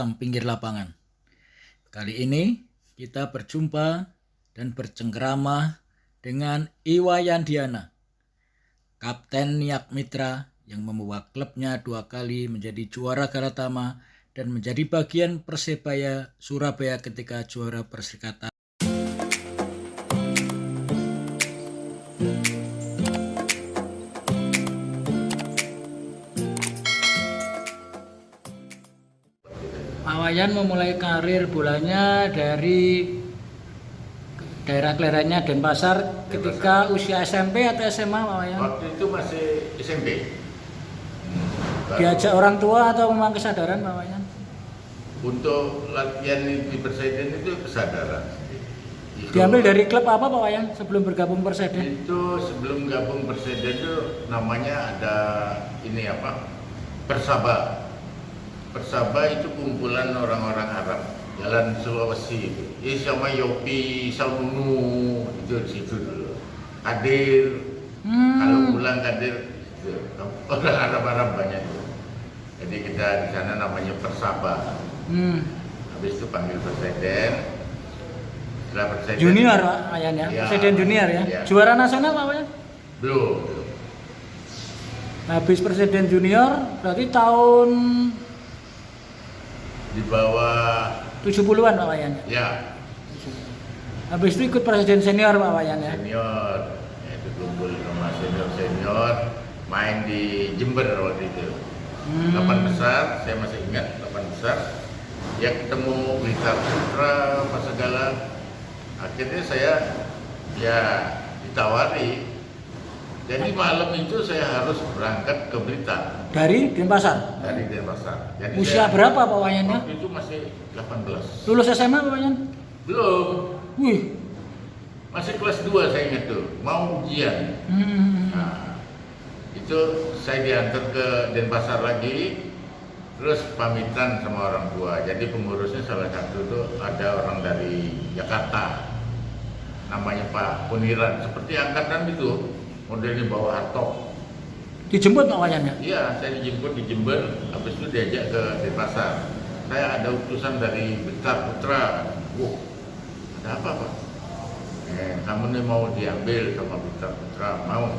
Alam Pinggir Lapangan. Kali ini kita berjumpa dan bercengkerama dengan Iwayan Diana, Kapten Niak Mitra yang membawa klubnya 2 kali menjadi juara Galatama dan menjadi bagian Persebaya Surabaya ketika juara Perserikatan. Pak Wayan memulai karir bolanya dari daerah kelahirannya Denpasar ketika usia SMP atau SMA, Pak Wayan? Waktu itu masih SMP. Diajak orang tua atau memang kesadaran, Pak Wayan? Untuk latihan di Perseden itu kesadaran. Diambil dari klub apa, Pak Wayan, sebelum bergabung Perseden? Itu sebelum gabung Perseden itu namanya ada Persaba. Persaba itu kumpulan orang-orang Arab, Jalan Sulawesi itu. Sama Yopi, Salmunu itu di situ dulu. Kadir, kalau pulang Kadir, itu. Orang Arab banyak itu. Jadi kita di sana namanya Persaba. Habis itu panggil Perseden. Setelah Perseden Junior, Pak Wayan ya? Perseden Junior ya? Juara nasional, Pak Wayan? Belum. Habis Perseden Junior berarti tahun Di bawah 70-an, Pak Wayan ya? ya Habis itu ikut Perseden Senior, Pak Wayan ya? senior, itu kumpul sama senior main di Jember waktu itu. 8 besar, saya masih ingat 8 besar. Ya ketemu Blitar Putra apa segala. Akhirnya saya ya ditawari. Jadi malam itu saya harus berangkat ke Blitar Dari Denpasar? dari Denpasar. Jadi Usia berapa, Pak Wayan ya? waktu itu masih 18. Lulus SMA, Pak Wayan? Belum, Wih. masih kelas 2 saya ingat tuh, mau ujian. Nah, itu saya diantar ke Denpasar lagi, terus pamitan sama orang tua. Jadi pengurusnya salah satu tuh ada orang dari Jakarta, namanya Pak Puniran, seperti angkatan itu, modelnya bawa hartok. Dijemput, Pak Wayan ya? Iya, saya dijemput di Jember, habis itu diajak ke Denpasar. Saya ada utusan dari Blitar Putra. Wah, ada apa Pak? Kamu nih mau diambil sama Blitar Putra, mau?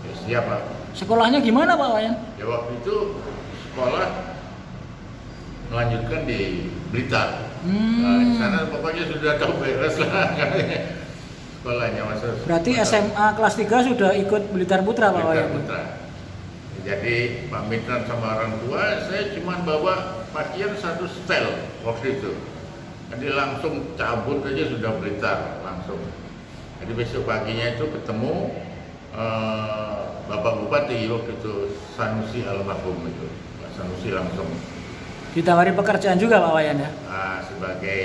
Ya, siap Pak. Sekolahnya gimana, Pak Wayan? Ya waktu itu sekolah melanjutkan di Blitar. Nah, di sana pokoknya sudah tahu beres lah sekolahnya masuk. Berarti SMA kelas 3 sudah ikut Blitar Putra, Pak Blitar Wayan? Putra. Jadi pamitan sama orang tua, saya cuma bawa pakaian satu setel waktu itu. Jadi langsung cabut aja sudah Blitar langsung. Jadi besok paginya itu ketemu Bapak Bupati waktu itu, Sanusi almarhum itu, Pak Sanusi langsung. Ditawari pekerjaan juga, Pak Wayan ya? Sebagai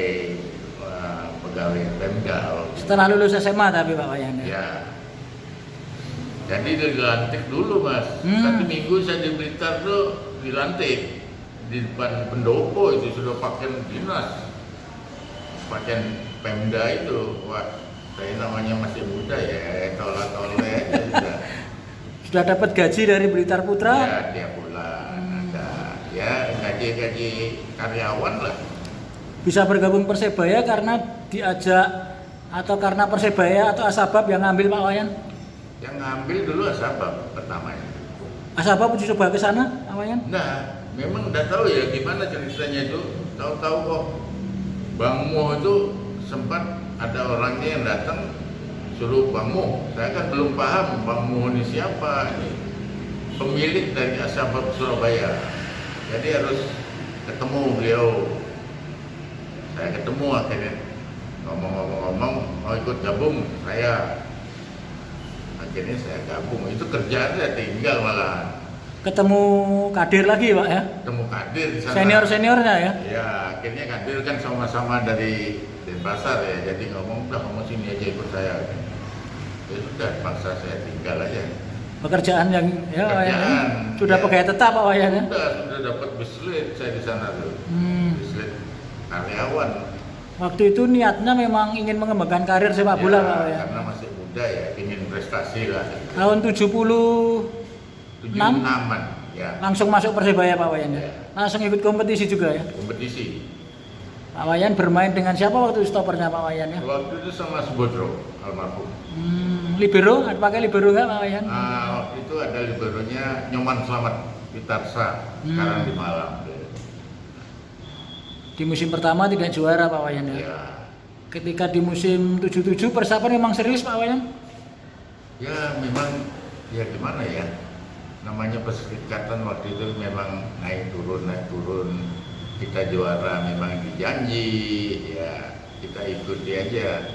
pegawai Pemda. Setelah lulus SMA tapi, Pak Wayan ya? Ya. Jadi dilantik dulu Mas. 1 minggu saya di Blitar tuh dilantik di depan pendopo itu sudah pakaian dinas, pakaian Pemda itu. Wah, saya namanya masih muda ya, tolak-tolak aja sudah. Sudah dapat gaji dari Blitar Putra? Ya tiap bulan ada, ya gaji karyawan lah. Bisa bergabung Persebaya karena diajak atau karena Persebaya atau Asabab yang ngambil, Pak Wayan? Yang ngambil dulu Asabab pertamanya. Asabab uji coba ke sana, Pak Wayan? Nah, memang udah tahu ya gimana ceritanya itu. Tahu-tahu kok Bang Mo itu sempat ada orangnya yang datang suruh Bang Mo. Saya kan belum paham Bang Mo ini siapa, ini pemilik dari Asabab Surabaya. Jadi harus ketemu beliau. Saya ketemu akhirnya ngomong-ngomong mau ikut gabung saya. Akhirnya saya gabung, itu kerjaan saya tinggal malah. Ketemu Kadir lagi, Pak ya? Ketemu Kadir di sana. Senior-seniornya ya? Ya, akhirnya Kadir kan sama-sama dari Denpasar ya, jadi ngomong udah kamu sini aja ikut saya. Ya sudah, paksa saya tinggal aja. Pekerjaan yang ya, Pekerjaan, sudah ya. pegawai tetap, Pak Wayan ya? Sudah dapat bislit saya di sana tuh. Bislit karyawan. Waktu itu niatnya memang ingin mengembangkan karir sepak bola, Pak Wayan? Karena masih muda ya, ingin prestasi lah. Tahun 70 76-an. Ya. langsung masuk Persebaya Pak Wayan ya. Ya. Langsung ikut kompetisi juga ya. Kompetisi. Pak Wayan bermain dengan siapa waktu stopernya Pak Wayan ya? Waktu itu sama Subodro almarhum. Libero, pakai libero nggak Pak Wayan? Waktu itu ada liberonya Nyoman Slamet Pitarsa, sekarang di Malang. Di musim pertama tidak juara Pak Wayan ya. Ya. Ketika di musim 77 persiapan memang serius Pak Wayan? Ya memang ya gimana ya, namanya perserikatan waktu itu memang naik turun, kita juara memang dijanji, ya kita ikuti aja.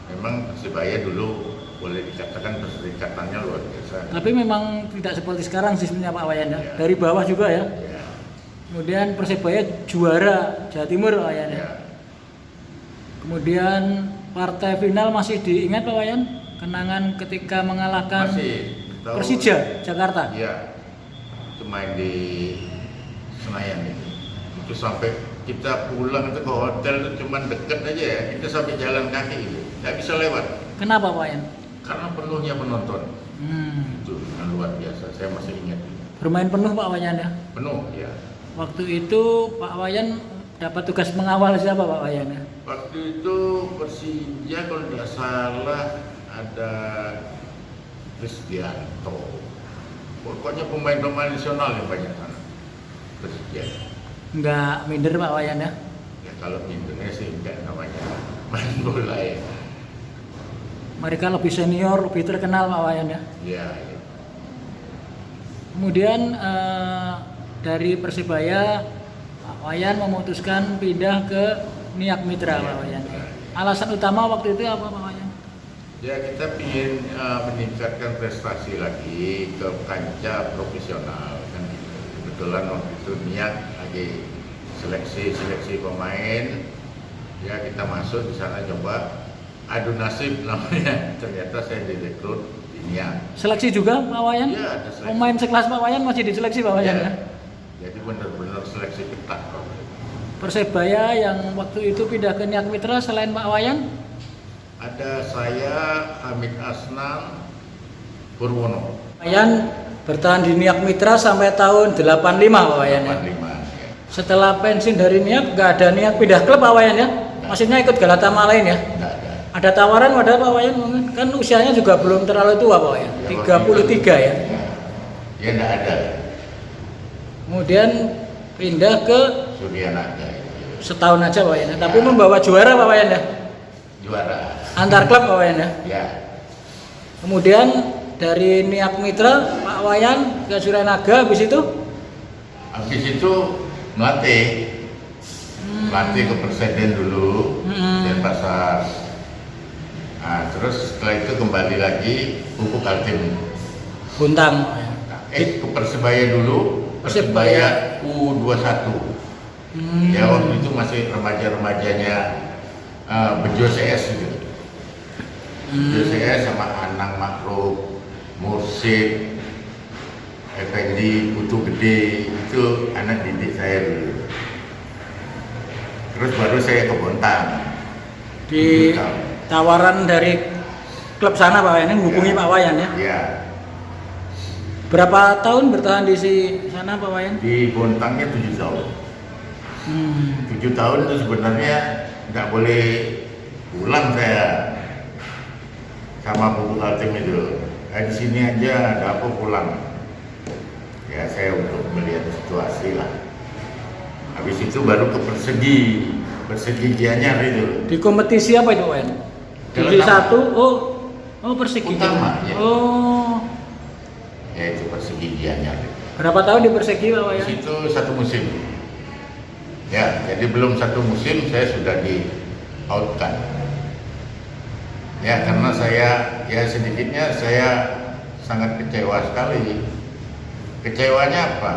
Memang Persebaya dulu boleh dikatakan perserikatannya luar biasa. Tapi memang tidak seperti sekarang sistemnya Pak Wayan ya. Ya. Dari bawah juga ya. Ya, Kemudian Persebaya juara Jawa Timur Pak Wayan ya. ya. Kemudian partai final masih diingat Pak Wayan? Kenangan ketika mengalahkan Masih tahu, Persija Jakarta. ya, itu main di Senayan itu sampai kita pulang itu ke hotel itu cuman deket aja ya, kita sampai jalan kaki itu nggak bisa lewat Kenapa Pak Wayan? karena penuhnya penonton. Itu yang luar biasa, saya masih ingat Bermain penuh Pak Wayan ya. penuh ya. Waktu itu Pak Wayan dapat tugas mengawal siapa Pak Wayan ya? Waktu itu Persija kalau tidak salah ada Kristianto, pokoknya pemain-pemain nasional yang banyak sana Persija. Nggak minder Pak Wayan ya? Ya kalau di Indonesia enggak namanya main bola ya. Mereka lebih senior, lebih terkenal Pak Wayan ya. Ya, ya. Kemudian dari Persebaya Pak Wayan memutuskan pindah ke Niak Mitra Pak Wayan. Alasan utama waktu itu apa Pak Wayan? Ya kita ingin meningkatkan prestasi lagi ke kancah profesional kan gitu. Kebetulan waktu itu niat lagi seleksi pemain, ya kita masuk di sana coba adu nasib namanya. Ternyata saya direkrut di Niak. Seleksi juga Pak Wayan? Ya ada seleksi. Pemain sekelas Pak Wayan masih diseleksi Pak Wayan ya? Jadi benar-benar seleksi ketat. Persebaya yang waktu itu pindah ke Niak Mitra selain Pak Wayan? Ada saya, Hamid Asnan, Purwono. Wayan bertahan di Niak Mitra sampai tahun 85 Pak Wayan ya? 85 ya. Setelah pensiun dari Niak nggak ada niat pindah klub Pak Wayan ya? Maksudnya ikut Galata Malain ya? Enggak ada. Ada tawaran padahal Pak Wayan kan usianya juga belum terlalu tua Pak Wayan, 33 ya. Ya enggak ada. Kemudian pindah ke Suryanaga setahun aja Pak Wayan, tapi membawa juara Pak Wayan ya. juara. Antar klub Pak Wayan ya. Ya. Kemudian dari Niak Mitra Pak Wayan ke Suryanaga habis itu Habis itu melatih. Melatih ke Perseden dulu, Denpasar. Nah, terus setelah itu kembali lagi Pupuk Kaltim. Buntang. Ke Persebaya dulu, Persebaya U21. Ya waktu itu masih remaja-remajanya Bejo CS gitu. Bejo CS sama Anang Makhluk, Mursid, Effendi, Putu Gede, itu anak didik saya dulu. Terus baru saya ke Bontang. Di tawaran dari klub sana Pak Wayan hubungi Pak Wayan ya. Iya. Berapa tahun bertahan di sana Pak Wayan? Di Bontangnya 7 tahun. 7 tahun itu sebenarnya nggak boleh pulang saya sama Pupuk Kaltim itu. Di sini aja ada apa pulang. Ya saya untuk melihat situasi lah. Habis itu baru ke Persegi Gianyar itu. Di kompetisi apa itu Wayan? Divisi 1, oh Persegi. Utama, ya. Oh. Ya itu Persegi Gianyar. Berapa tahun di Persegi Pak Wayan? Di situ 1 musim. Ya, jadi belum 1 musim saya sudah di outkan. Ya, karena saya sedikitnya saya sangat kecewa sekali. Kecewanya apa?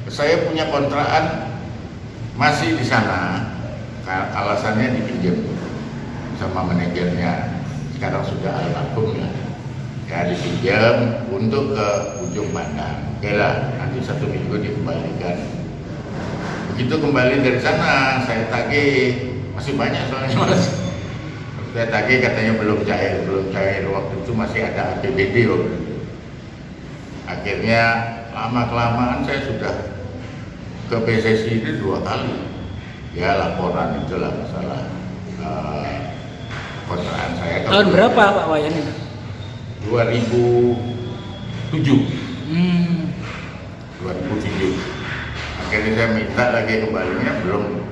Saya punya kontrakan masih di sana, alasannya dipinjam sama manajernya. Sekarang sudah almarhum ya. Ya dipinjam untuk ke ujung Pandang. Oke lah, nanti 1 minggu dikembalikan. Begitu kembali dari sana, saya tagih, masih banyak soalnya mas. Saya tagih katanya belum cair. Waktu itu masih ada APBD waktu itu. Akhirnya lama-kelamaan saya sudah ke PSSI ini 2 kali. Ya laporan itulah masalah kontrakan saya. Tahun berapa Pak Wayan itu? 2007. 2007. Akhirnya saya minta lagi kembalinya, belum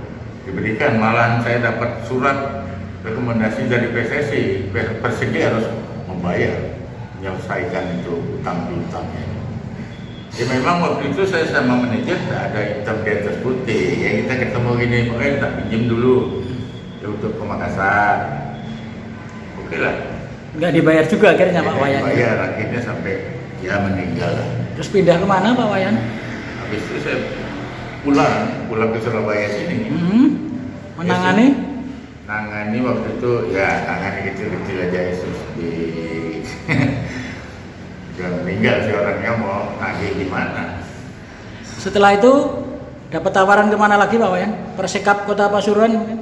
diberikan. Malahan saya dapat surat rekomendasi dari PSSI, Persegi harus membayar, menyelesaikan itu utang-utangnya. Ya memang waktu itu saya sama manajer tak ada hitam di atas putih. Ya kita ketemu gini, pokoknya tak pinjam dulu ya, untuk ke Makassar. Oke lah. Nggak dibayar juga akhirnya Pak Wayan? Dibayar, akhirnya sampai ya meninggal lah. Terus pindah kemana Pak Wayan? Habis itu saya pulang ke Surabaya sini. Menangani? Nangani waktu itu ya nangani kecil-kecil aja Yesus di udah meninggal si orangnya, mau nagih gimana. Setelah itu dapat tawaran kemana lagi Pak Wayan? Persikap Kota Pasuruan mungkin?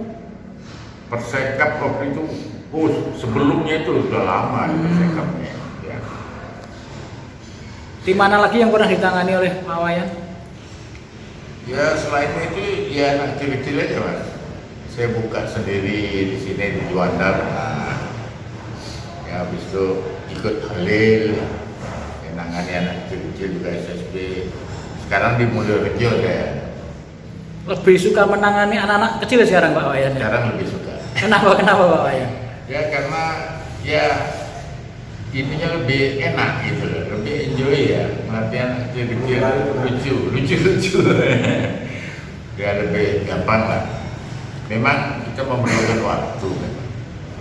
Persekap waktu itu, sebelumnya itu udah lama Persekapnya. Ya. Di mana lagi yang pernah ditangani oleh Pak Wayan? Ya selain itu ya anak kecil-kecil aja Mas. Saya buka sendiri di sini di Juanda. Nah, ya habis itu ikut Halil, ya, nangani anak kecil-kecil juga SSB. Sekarang di Mulyorejo saya. Lebih suka menangani anak-anak kecil sekarang Pak Wayan? Sekarang lebih suka. Kenapa Pak Wayan? Ya karena ya ininya lebih enak gitu loh, lebih enjoy ya, latihan kecil-kecil lucu-lucu. Ya lebih gampang lah. Memang kita memerlukan waktu,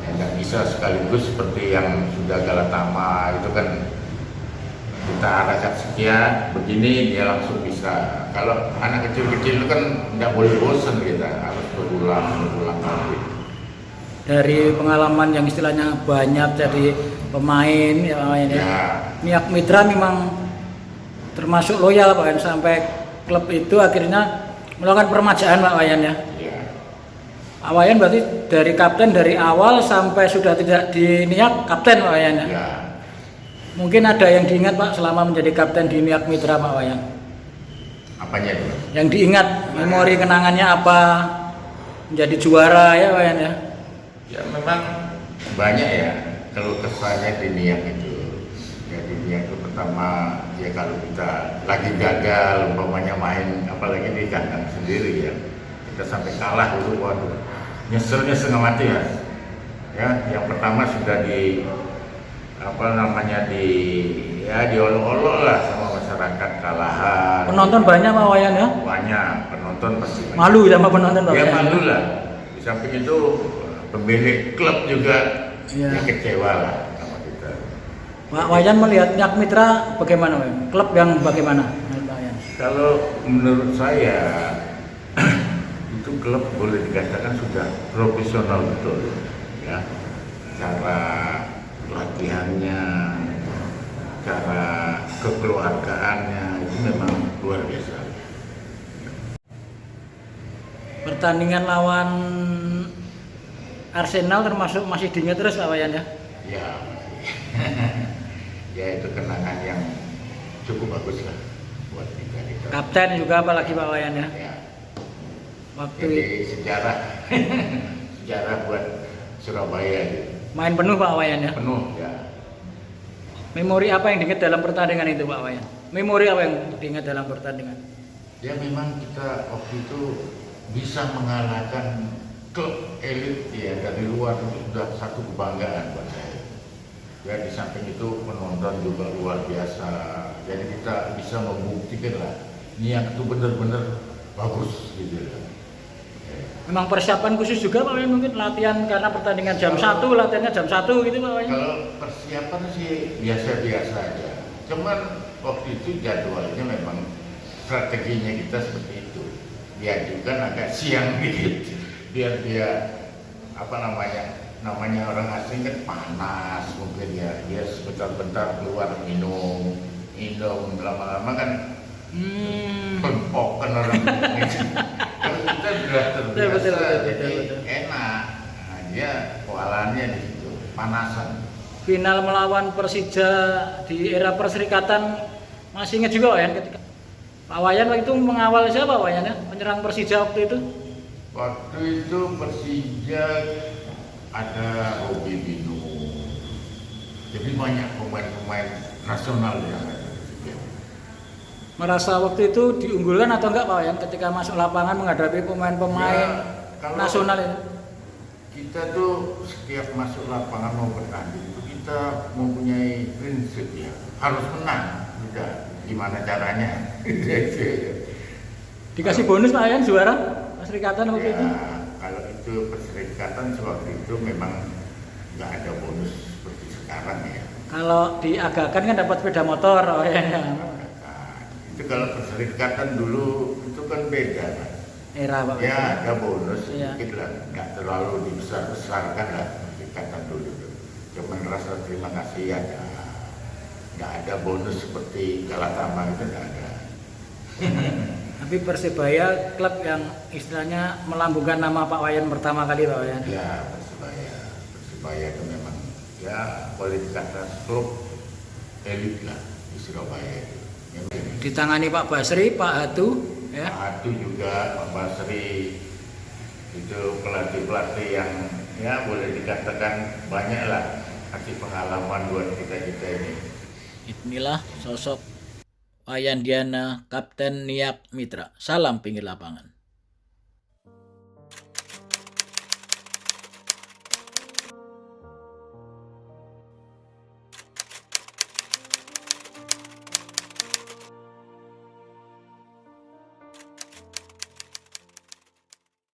ya, nggak bisa sekaligus seperti yang sudah Galatama itu kan kita arahkan sekian begini dia langsung bisa. Kalau anak kecil-kecil itu kan nggak boleh bosan, kita harus berulang kali. Dari pengalaman yang istilahnya banyak jadi pemain ya Pak Wayan ya. Niak Mitra memang termasuk loyal Pak Wayan, sampai klub itu akhirnya melakukan permajaan Pak Wayan ya. Pak Wayan berarti dari kapten dari awal sampai sudah tidak di Niak kapten Pak Wayan ya. Ya. Mungkin ada yang diingat Pak selama menjadi kapten di Niak Mitra Pak Wayan? Apanya itu? Yang diingat, memori kenangannya apa? Menjadi juara ya Pak Wayan ya. Ya memang banyak ya kalau kesannya di Niak itu. Ya di Niak itu pertama ya kalau kita lagi gagal umpamanya main apalagi di kandang sendiri ya. Kita sampai kalah dulu, waduh. Nyeselnya setengah mati ya. Ya, yang pertama sudah di diolok-olok lah sama masyarakat kalahan. Penonton banyak Pak Wayan ya? Banyak, penonton pasti banyak. Malu sama penonton Pak Ya Wayan? malu lah. Di samping itu pemilik klub juga ya kecewa lah sama kita. Pak Wayan melihat Niak Mitra bagaimana Pak? Klub yang bagaimana Pak Wayan? Kalau menurut saya itu klub boleh dikatakan sudah profesional betul ya. Cara latihannya, cara kekeluargaannya itu memang luar biasa. Pertandingan lawan Arsenal termasuk masih diingat terus Pak Wayan ya? Ya, ya itu kenangan yang cukup bagus lah buat kita. Kapten juga apalagi Pak Wayan ya? Ya. Waktu Jadi sejarah, sejarah buat Surabaya gitu. Main penuh Pak Wayan ya? Penuh ya. Memori apa yang diingat dalam pertandingan itu Pak Wayan? Memori apa yang diingat dalam pertandingan? Ya memang kita waktu itu bisa mengalahkan klub elit ya dari luar, itu sudah satu kebanggaan buat saya. Ya di samping itu penonton juga luar biasa. Jadi kita bisa membuktikan lah Niak itu benar-benar bagus gitu ya. Memang persiapan khusus juga Pak Wayan, mungkin latihan karena pertandingan jam 1, latihannya jam 1 gitu Pak Wayan? Kalau persiapan sih biasa-biasa aja. Cuman waktu itu jadwalnya memang strateginya kita seperti itu. Diajukan agak siang dikit biar dia namanya orang asing kan panas, mungkin ya dia sebentar-bentar keluar minum lama-lama kan pempok kan orang Indonesia. Kalau kita sudah terbiasa jadi enak. Nah, dia koalannya di situ panasan. Final melawan Persija di era perserikatan Masih ingat juga Wayan ketika Pak Wayan waktu itu mengawal siapa Wayan ya? Penyerang Persija waktu itu? Waktu itu Persija ada Robi Binu. Jadi banyak pemain-pemain nasional yang ada. Merasa waktu itu diunggulkan atau enggak Pak Wayan ketika masuk lapangan menghadapi pemain-pemain kalau nasional ini? Kita tuh setiap masuk lapangan mau bertanding itu kita mempunyai prinsip ya, harus menang. Udah, gimana caranya? Dikasih bonus Pak Wayan juara Perserikatan waktu itu? Kalau itu Perserikatan waktu itu memang nggak ada bonus seperti sekarang ya. Kalau diagakan kan dapat sepeda motor Wayan ya. Itu kalau Perserikatan dulu itu kan beda kan. Era Pak. Ya ada bonus Iya. sedikit lah, nggak terlalu dibesar-besarkan lah Perserikatan dulu. Cuman rasa terima kasih aja. Nggak ada bonus seperti Galatama itu nggak ada. Tapi Persebaya klub yang istilahnya melambungkan nama Pak Wayan pertama kali Pak Wayan. Ya Persebaya itu memang ya boleh dikatakan klub elit lah di Surabaya itu. Ditangani Pak Basri, Pak Hatu, ya. Pak Hatu juga, Pak Basri itu pelatih-pelatih yang ya boleh dikatakan banyak lah kasih pengalaman buat kita ini. Inilah sosok Wayan Diana, Kapten Niak Mitra. Salam pinggir lapangan.